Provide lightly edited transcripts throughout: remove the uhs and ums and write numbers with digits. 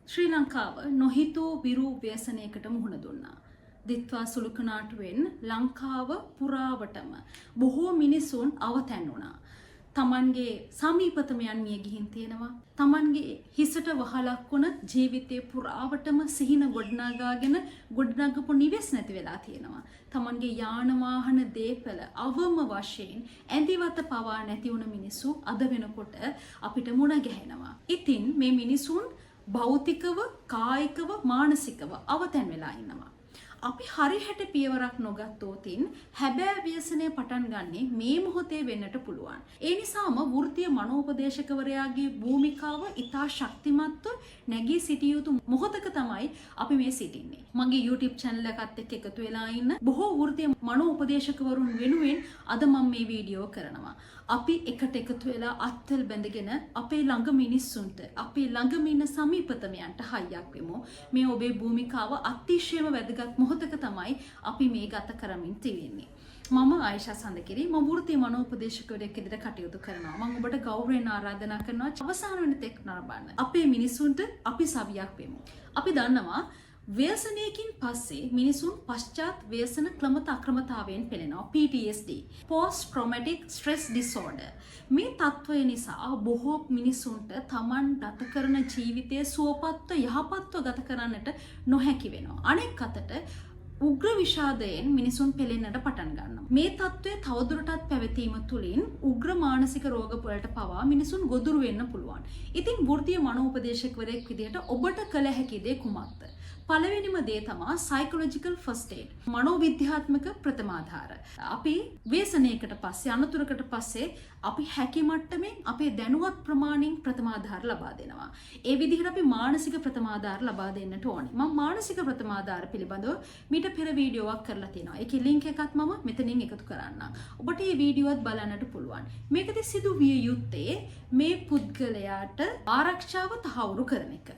ශ්‍රී ලංකාව නොහිතූ විරු ව්‍යසනයකට මුහුණ දුන්නා. දිත්වා සුළුකනාටුවෙන් ලංකාව පුරාවටම බොහෝ මිනිසුන් අවතැන් වුණා. තමන්ගේ සමීපතමයන් මිය ගිහින් තියෙනවා. තමන්ගේ හිසට වහලක් වුණ ජීවිතේ පුරාවටම සිහින ගොඩනගාගෙන ගොඩනගපු නිවෙස් නැති වෙලා තියෙනවා. තමන්ගේ යාන වාහන දීපල අවම වශයෙන් ඇඳිවත පවා නැති වුණ මිනිස්සු අද වෙනකොට අපිට මුණ ගැහෙනවා. ඉතින් මේ මිනිසුන් භෞතිකව, කායිකව, මානසිකව අවතැන් වෙලා ඉන්නවා. අපි හරියට පියවරක් නොගත්තොතින් හැබෑ ව්‍යසනය පටන් ගන්නේ මේ මොහොතේ වෙන්නට පුළුවන්. ඒ නිසාම වෘත්තීය මනෝපදේශකවරයාගේ භූමිකාව ඉතා ශක්තිමත්ව නැගී සිටිය යුතු මොහොතක තමයි අපි මේ සිටින්නේ. මගේ YouTube channel එකත් එක්ක එකතු වෙලා ඉන්න බොහෝ වෘත්තීය මනෝපදේශකවරුන් වෙනුවෙන් අද මම මේ වීඩියෝ කරනවා. අපි එකට එකතු වෙලා අත්වල බැඳගෙන අපේ ළඟ මිනිස්සුන්ට, අපේ ළඟම ඉන්න සමීපතමයන්ට හයියක් වෙමු. මේ ඔබේ භූමිකාව අතිශයම වැදගත් මොහොතක තමයි අපි මේ ගත කරමින් තියෙන්නේ. මම ආයිෂා සඳකිරි, මම වෘත්තීය මනෝපදේශකවරයෙක් විදිහට කටයුතු කරනවා. මම ඔබට ගෞරවයෙන් ආරාධනා කරනවා අවසාන වෙන තෙක් නරඹන්න. අපේ මිනිසුන්ට අපි සවියක් වෙමු. අපි දන්නවා ව්‍යසනයකින් පස්සේ මිනිසුන් පශ්චාත් ව්‍යසන ක්‍රමත අක්‍රමතාවයෙන් පෙළෙනවා. PTSD, Post Traumatic Stress Disorder. මේ තත්ත්වය නිසා බොහෝ මිනිසුන්ට තමන් ගත කරන ජීවිතයේ සුවපත්ව යහපත්ව ගත කරන්නට නොහැකි වෙනවා. අනෙක් අතට උග්‍ර විෂාදයෙන් මිනිසුන් පෙළෙන්නට පටන් ගන්නවා. මේ තත්ත්වය තවදුරටත් පැවතීම තුළින් උග්‍ර මානසික රෝග වලට පවා මිනිසුන් ගොදුරු වෙන්න පුළුවන්. ඉතින් වෘත්තීය මනෝපදේශකවරයෙක් විදිහට ඔබට කළ හැකි දේ කුමක්ද? පළවෙනිම දේ තමයි psychological first aid, මනෝවිද්‍යාත්මක ප්‍රථමාධාර. අපි ව්‍යසනයකට පස්සේ, අනතුරකට පස්සේ අපි හැකි මට්ටමින් අපේ දැනුවත් ප්‍රමාණයෙන් ප්‍රථමාධාර ලබා දෙනවා. ඒ විදිහට අපි මානසික ප්‍රථමාධාර ලබා දෙන්නට ඕනේ. මම මානසික ප්‍රථමාධාර පිළිබඳව මීට පෙර වීඩියෝවක් කරලා තියෙනවා. ඒකේ ලින්ක් එකත් මම මෙතනින් එකතු කරන්නම්. ඔබට මේ වීඩියෝවත් බලන්නට පුළුවන්. මේකදී සිදු විය යුත්තේ මේ පුද්ගලයාට ආරක්ෂාව තහවුරු කරන එක.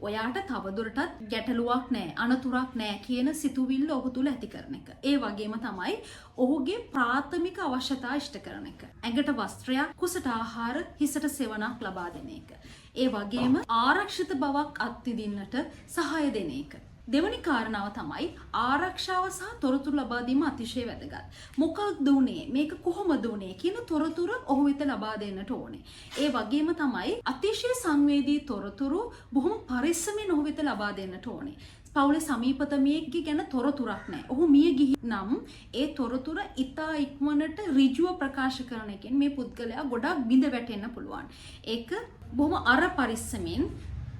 ඔයාට තවදුරටත් ගැටලුවක් නැහැ, අනතුරක් නැහැ කියන සිතුවිල්ල ඔහු තුල ඇති කරන එක. ඒ වගේම තමයි ඔහුගේ ප්‍රාථමික අවශ්‍යතා ඉෂ්ට කරන එක. ඇඟට වස්ත්‍රයක්, කුසට ආහාර, හිසට සෙවණක් ලබා දෙන එක. ඒ වගේම ආරක්ෂිත බවක් අත්විඳින්නට සහාය දෙන එක. දෙවැනි කාරණාව තමයි ආරක්ෂාව සහ තොරතුරු ලබා දීම අතිශය වැදගත්. මොකක්ද උනේ, මේක කොහොමද උනේ කියන තොරතුරු ඔහු වෙත ලබා දෙන්නට ඕනේ. ඒ වගේම තමයි අතිශය සංවේදී තොරතුරු බොහොම පරිස්සමෙන් ඔහු වෙත ලබා දෙන්නට ඕනේ. පවුලේ සමීපතමියෙක්ගේ ගැන තොරතුරක් නැහැ. ඔහු මිය ගිහි නම් ඒ තොරතුර ඉතා ඉක්මනට ඍජුව ප්‍රකාශ කරන එකෙන් මේ පුද්ගලයා ගොඩක් බිඳ වැටෙන්න පුළුවන්. ඒක බොහොම අර පරිස්සමෙන්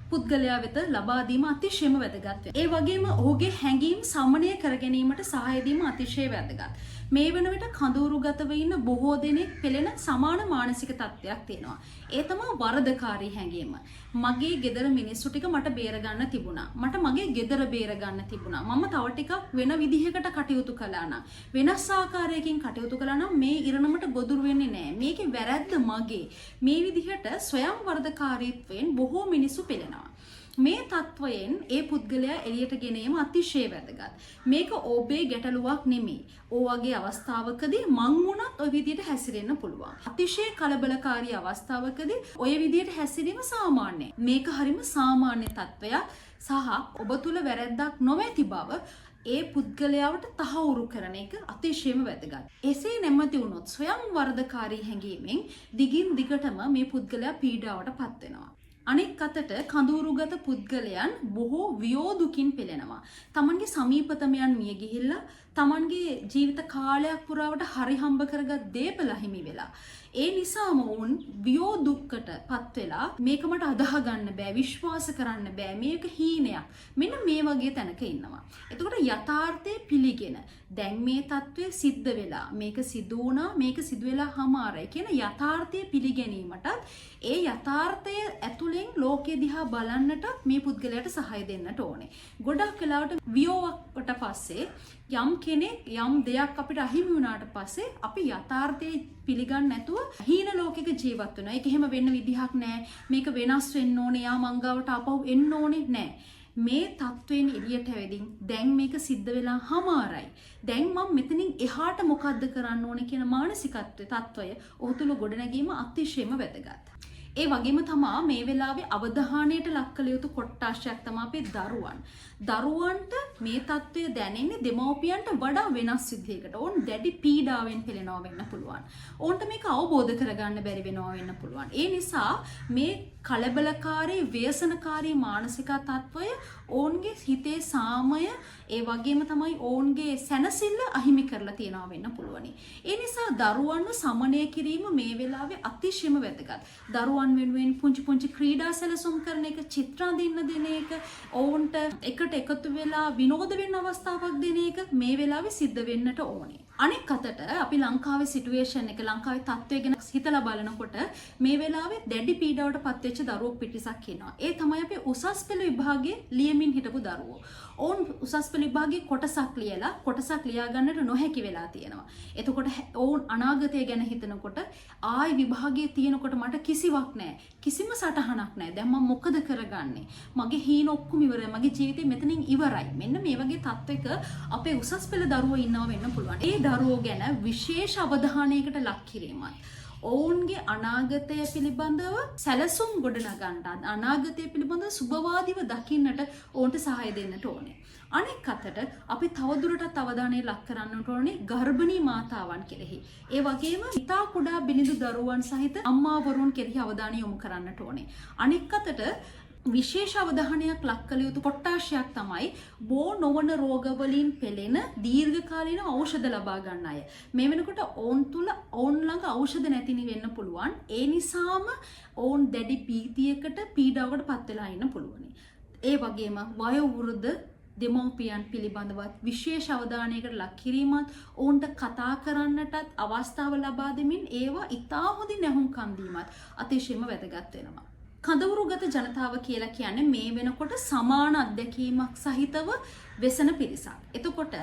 පුද්ගලයා වෙත ලබා දීම අතිශයම වැදගත් වෙනවා. ඒ වගේම ඔහුගේ හැඟීම් සමනය කර ගැනීමට සහාය දීම අතිශය වැදගත්. මේ වෙන විට කඳවුරුගතව ඉන්න බොහෝ දෙනෙක් පෙළෙන සමාන මානසික තත්ත්වයක් තියෙනවා. ඒ තමයි වරදකාරී හැඟීම. මගේ ගෙදර මිනිස්සු ටික මට බේර ගන්න තිබුණා. මට මගේ ගෙදර බේර ගන්න තිබුණා. මම තව ටිකක් වෙන විදිහකට කටයුතු කළා නම්, වෙනස් ආකාරයකින් කටයුතු කළා නම් මේ ඉරණමට ගොදුරු වෙන්නේ නැහැ. මේකේ වැරැද්ද මගේ. මේ විදිහට ස්වයං වරදකාරීත්වයෙන් බොහෝ මිනිස්සු පෙළෙනවා. මේ තත්වයෙන් ඒ පුද්ගලයා එළියට ගෙන ඒම අතිශය වැදගත්. මේක ඔබේ ගැටලුවක් නෙමෙයි. ඔයගේ අවස්ථාවකදී මං වුණත් ඔය විදිහට හැසිරෙන්න පුළුවන්. අතිශය කලබලකාරී අවස්ථාවකදී ඔය විදිහට හැසිරීම සාමාන්‍යයි. මේක හරිම සාමාන්‍ය තත්වයක් සහ ඔබ තුල වැරැද්දක් නොමැති බව ඒ පුද්ගලයාට තහවුරු කරන එක අතිශයම වැදගත්. එසේ නැමැති වුණොත් ස්වයං වරදකාරී හැඟීමෙන් දිගින් දිගටම මේ පුද්ගලයා පීඩාවට පත් වෙනවා. අනෙක් අතට කඳවුරුගත පුද්ගලයන් බොහෝ වියෝදුකින් පෙළෙනවා. තමන්ගේ සමීපතමයන් මිය ගිහිල්ලා තමන්ගේ ජීවිත කාලයක් පුරාවට හරි හම්බ කරගත් දේපල හිමි වෙලා. ඒ නිසාම වුන් වියෝදුක්කට පත් වෙලා මේක මට අදාහ ගන්න බෑ, විශ්වාස කරන්න බෑ, මේක හීනයක්. මෙන්න මේ වගේ තැනක ඉන්නවා. එතකොට යථාර්ථය පිළිගෙන දැන් මේ තත්ත්වය සිද්ධ වෙලා, මේක සිදු වුණා, මේක සිදු වෙලා හමාරයි කියන යථාර්ථය පිළිගැනීමටත් ඒ යථාර්ථය ඇතුළෙන් ලෝකෙ දිහා බලන්නට මේ පුද්ගලයාට සහාය දෙන්නට ඕනේ. ගොඩක් වෙලාවට වියෝවකට පස්සේ යම් කෙනෙක් යම් දෙයක් අපිට අහිමි වුණාට පස්සේ අපි යථාර්ථයේ පිළිගන්නේ නැතුව හීන ලෝකයක ජීවත් වෙනවා. ඒක එහෙම වෙන්න විදිහක් නැහැ. මේක වෙනස් වෙන්න ඕනේ. යා මංගාවට ආපහු එන්න ඕනේ නැහැ. මේ තත්වයෙන් එළියට ඇවිදින් දැන් මේක සිද්ධ වෙලා හමාරයි. දැන් මම මෙතනින් එහාට මොකද්ද කරන්න ඕනේ කියන මානසිකත්වයේ තත්වය ඔහු තුල ගොඩනැගීම අතිශයම වැදගත්. ඒ වගේම තමා මේ වෙලාවේ අවධානයට ලක් කළ යුතු කොට්ටාශයක් තමයි අපේ දරුවන්. දරුවන්ට මේ தত্ত্বය දැනෙන්නේ දෙමව්පියන්ට වඩා වෙනස් විදිහකට. ඕන් දැඩි පීඩාවෙන් පෙළෙනවා වෙන්න පුළුවන්. ඕන්ට මේක අවබෝධ කරගන්න බැරි වෙනවා වෙන්න පුළුවන්. ඒ නිසා මේ කලබලකාරී ව්‍යසනකාරී මානසික තත්වය ඔවුන්ගේ හිතේ සාමය ඒ වගේම තමයි ඔවුන්ගේ සැනසෙල්ල අහිමි කරලා තියනවා වෙන්න පුළුවනි. ඒ නිසා දරුවන්ව සමනය කිරීම මේ වෙලාවේ අතිශයම වැදගත්. දරුවන් වෙනුවෙන් පුංචි ක්‍රීඩා සැලසුම් කරන එක, චිත්‍ර අඳින්න දෙන එක, ඔවුන්ට එකට එකතු වෙලා විනෝද වෙන්න අවස්ථාවක් දෙන එක මේ වෙලාවේ සිද්ධ වෙන්නට ඕනේ. අනෙක් අතට අපි ලංකාවේ සිටුේෂන් එක ලංකාවේ තත්ත්වය ගැන හිතලා බලනකොට මේ වෙලාවේ දැඩි පීඩාවට පත්වෙච්ච දරුවෝ පිටිසක් ඉන්නවා. ඒ තමයි අපි උසස් පෙළ විභාගයේ ලියමින් හිටපු දරුවෝ. ඔවුන් උසස් පෙළ විභාගයේ කොටසක් ලියලා කොටසක් ලියා ගන්නට නොහැකි වෙලා තියෙනවා. එතකොට ඔවුන් අනාගතය ගැන හිතනකොට ආයි විභාගයේ තියෙනකොට මට කිසිවක් නැහැ. කිසිම සටහනක් නැහැ. දැන් මම මොකද කරගන්නේ? මගේ හීන ඔක්කොම ඉවරයි. මගේ ජීවිතේ මෙතනින් ඉවරයි. මෙන්න මේ වගේ තත්ත්වයක අපේ උසස් පෙළ දරුවෝ ඉන්නවා වෙන්න පුළුවන්. ඒ දරුවෝ ගැන විශේෂ අවධානයකට ලක් කිරීමයි. ඔවුන්ගේ අනාගතය පිළිබඳව සැලසුම් ගොඩනගන්නට, අනාගතය පිළිබඳව සුබවාදීව දකින්නට ඔවුන්ට සහාය දෙන්නට ඕනේ. අනෙක් අතට අපි තවදුරටත් අවධානය ලක් කරන්නට ඕනේ ගර්භණී මාතාවන් කෙරෙහි. ඒ වගේම ඉතා කුඩා බිනිඳු දරුවන් සහිත අම්මාවරුන් කෙරෙහි අවධානය යොමු කරන්නට ඕනේ. අනෙක් අතට විශේෂ අවධානයක් ලක් කළ යුතු කොට්ටාශයක් තමයි බෝ නොවන රෝගවලින් පෙළෙන දීර්ඝකාලීන ඖෂධ ලබා ගන්න අය. මේ වෙනකොට ඔවුන් තුල ඔවුන් ළඟ ඖෂධ නැතිනි වෙන්න පුළුවන්. ඒ නිසාම ඔවුන් දැඩි භීතියකට පීඩාවකට පත් වෙලා ඉන්න පුළුවනි. ඒ වගේම වයෝවෘද්ධ දෙමව්පියන් පිළිබඳව විශේෂ අවධානයකට ලක් කිරීමත්, ඔවුන්ට කතා කරන්නටත් අවස්ථාව ලබා දෙමින් ඒවා ඉතා හොඳින් නැහුම්කන් දීමත් අතිශයම වැදගත් වෙනවා. කඳවුරුගත ජනතාව කියලා කියන්නේ මේ වෙනකොට සමාන අත්දැකීමක් සහිතව වෙසන පිරිසක්. එතකොට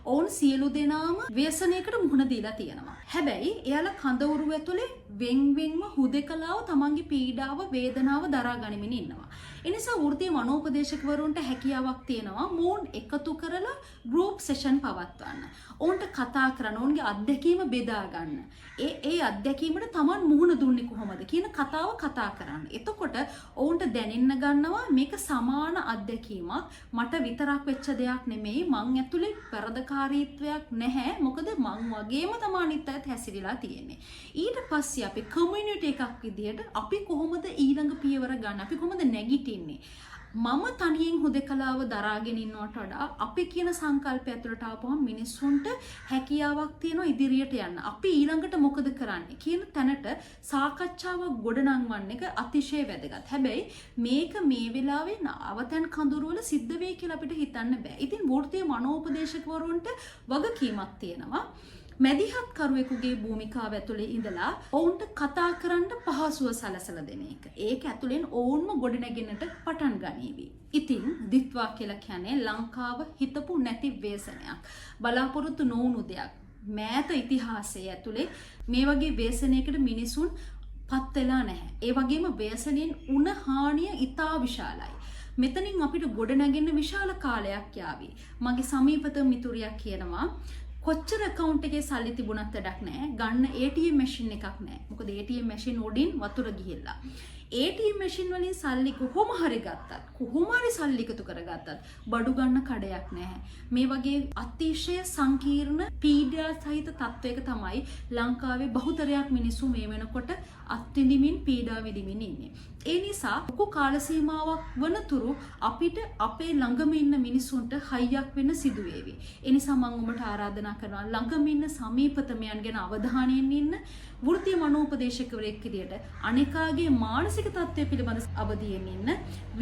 ඔවුන් සියලු දෙනාම ව්‍යසනයකට මුහුණ දීලා තියෙනවා. හැබැයි එයාලා කඳවුරු ඇතුලේ වෙන්වෙන්ව හුදෙකලාව තමන්ගේ පීඩාව, වේදනාව දරා ගනිමින් ඉන්නවා. ඒ නිසා වෘත්තීය මනෝපදේශකවරුන්ට හැකියාවක් තියෙනවා මොවුන් එකතු කරලා ගෲප් සෙෂන් පවත්වන්න. ඔවුන්ට කතා කරන්න, ඔවුන්ගේ අත්දැකීම බෙදා ගන්න. ඒ අත්දැකීමට තමන් මුහුණ දුන්නේ කොහොමද කියන කතාව කතා කරන්න. එතකොට ඔවුන්ට දැනෙන්න ගන්නවා මේක සමාන අත්දැකීමක්, මට විතරක් වෙච්ච දෙයක් නෙමෙයි, මං ඇතුලේ පරදකාරීත්වයක් නැහැ. මොකද මං වගේම තමයි අනිත් අයත් හැසිරීලා තියෙන්නේ. ඊට පස්සේ අපි කමියුනිටි එකක් විදියට අපි කොහොමද ඊළඟ පියවර ගන්න, අපි කොහොමද නැගිටින්නේ? මම තනියෙන් හුදෙකලාව දරාගෙන ඉන්නවට වඩා අපි කියන සංකල්පය ඇතුළට ආපුවම මිනිස්සුන්ට හැකියාවක් තියෙනවා ඉදිරියට යන්න. අපි ඊළඟට මොකද කරන්නේ කියන තැනට සාකච්ඡාවක් ගොඩනංවන්න එක අතිශය වැදගත්. හැබැයි මේක මේ වෙලාවේ අවතැන් කඳුරු වල සිද්ධ වෙයි කියලා අපිට හිතන්න බෑ. ඉතින් වෘත්තීය මනෝපදේශකවරුන්ට වගකීමක් තියෙනවා. මැදිහත් කරුවෙකුගේ භූමිකාව ඇතුලේ ඉඳලා ඔවුන්ට කතා කරන්න පහසුව සලසලා දෙන එක. ඒක ඇතුලෙන් ඔවුන්ම ගොඩනැගෙන්නට පටන් ගනීවි. ඉතින් දිත්වා කියලා කියන්නේ ලංකාව හිතපු නැති ව්‍යසනයක්. බලාපොරොත්තු නොවුණු දෙයක්. මෑත ඉතිහාසයේ ඇතුලේ මේ වගේ ව්‍යසනයකට මිනිසුන් පත් වෙලා නැහැ. ඒ වගේම ව්‍යසනයෙන් උන හානිය ඉතා විශාලයි. මෙතනින් අපිට ගොඩනැගෙන්න විශාල කාලයක් යාවි. මගේ සමීපත මිතුරියක් කියනවා කොච්චර account එකේ සල්ලි තිබුණත් වැඩක් නැහැ. ගන්න ATM machine එකක් නැහැ. මොකද ATM machine උඩින් වතුර ගිහිල්ලා. ATM machine වලින් සල්ලි කොහොම හරි ගත්තත්, කොහොම හරි සල්ලි එකතු කරගත්තත් බඩු ගන්න කඩයක් නැහැ. මේ වගේ අතිශය සංකීර්ණ පීඩා සහිත තත්වයක තමයි ලංකාවේ බහුතරයක් මිනිස්සු මේ වෙනකොට අත්විඳිමින් පීඩා විඳිමින් ඉන්නේ. ඒ නිසා ලොකු කාල සීමාවක් වනතුරු අපිට අපේ ළඟම ඉන්න මිනිසුන්ට හයියක් වෙන්න සිදු වේවි. ඒ නිසා මම ඔබට ආරාධනා කරනවා ළඟම ඉන්න සමීපතමයන් ගැන අවධානයෙන් ඉන්න, වෘත්තීය මනෝපදේශකවරයෙක් විදියට අනේකාගේ මානසික තත්ත්වය පිළිබඳ අවදියෙන් ඉන්න,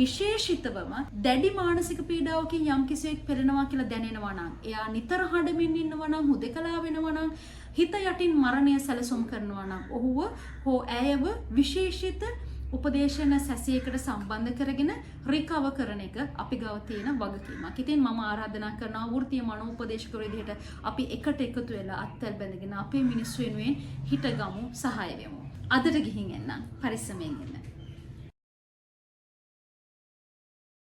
විශේෂිතවම දැඩි මානසික පීඩාවකින් යම් කිසියෙක් පෙළෙනවා කියලා දැනෙනවා නම්, එයා නිතර හඬමින් ඉන්නවා නම්, හුදෙකලා වෙනවා නම්, හිත යටින් මරණය සැලසුම් කරනවා නම්, ඔහුව හෝ ඇයව විශේෂිත උපදේශන සැසියකට සම්බන්ධ කරගෙන රිකවර් කරන එක අපි ගාව තියෙන වගකීමක්. ඉතින් මම ආරාධනා කරනවා වෘත්තීය මනෝපදේශකවරු විදිහට අපි එකට එකතු වෙලා අත්වැල් බැඳගෙන අපේ මිනිස්සු වෙනුවෙන් හිටගමු, සහාය වෙමු. අදට ගිහින් එන්න, පරිස්සමෙන් ඉන්න.